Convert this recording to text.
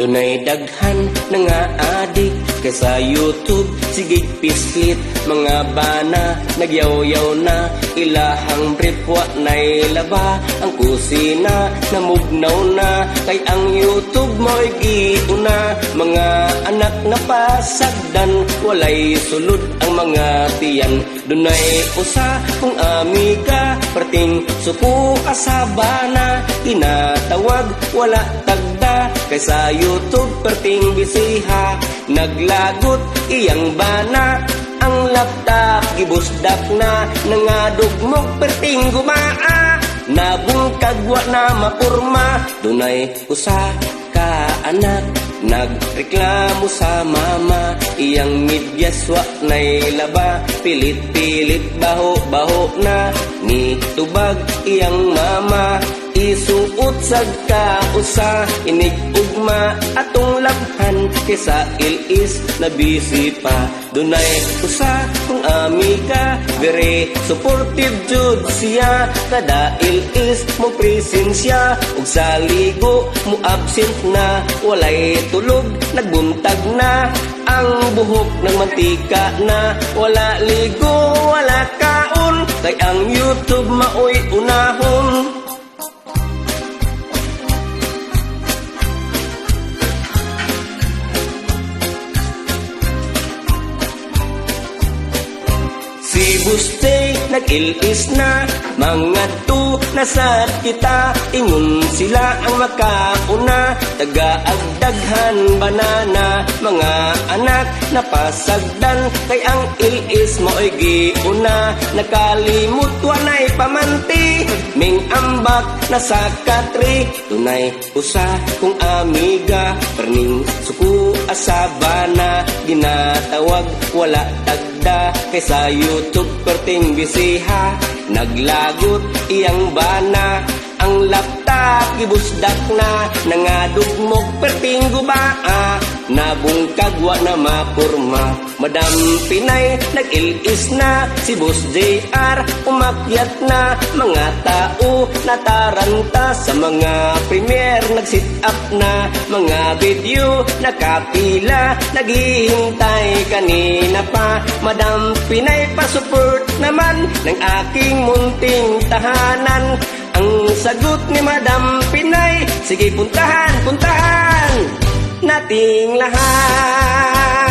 Dunay daghan na nga adik kaysa YouTube. Sige pislit mga bana, nagyaw-yaw na ilahang pripwa na'y laba. Ang kusina namugnaw na, kay ang YouTube mo'y giuna. Mga anak na pasagdan, walay sulod ang mga tiyan. Dunay usa kung amiga, perting suko kasabana. Tinatawag wala tagda, kaysa YouTube perting bisiha. Naglagot iyang bana, ang laptop gibusdak na. Nangadugmog perting gumaa, nabungkagwa na mapurma. Dunay usa ka anak, nagreklamo sa mama. Iyang midyaswa na'y laba, pilit-pilit baho-baho na. Nitubag iyang mama, isuot sagka usa. Inig-ugma atong labhan, kaysa ilis na busy pa. Dunay usa kung amiga, very supportive jud siya. Kada ilis mo presensya, ug sa ligo mo absent na. Walay tulog, nagbuntag na, ang buhok ng mantika na. Wala ligo, wala kaon, kay ang YouTube maoy unahon. Si Buste nag-ilis na, mga tu nasad kita. Ingon sila ang makauna, taga-agdaghan banana. Mga anak napasagdan, kay ang ilis mo'y giuna. Nakalimut wanay pamanti, ming ambak na sa katri. Tunay usa kung amiga, perning suku asabana. Ginatawag wala tagda, kaysa YouTube perting bisiha. Naglagot iyang bana, ang laptop gibusdak na. Nangadugmok perting gubaa, nabungkagwa na mapurma. Madam Pinay nag-ilis na, si Boss JR umakyat na. Mga tao nataranta, sa mga premier nag-sit up na. Mga video nakapila, naghihintay kanina pa. Madam Pinay pa-support naman ng aking munting tahanan. Ang sagot ni Madam Pinay, sige puntahan nating lahat.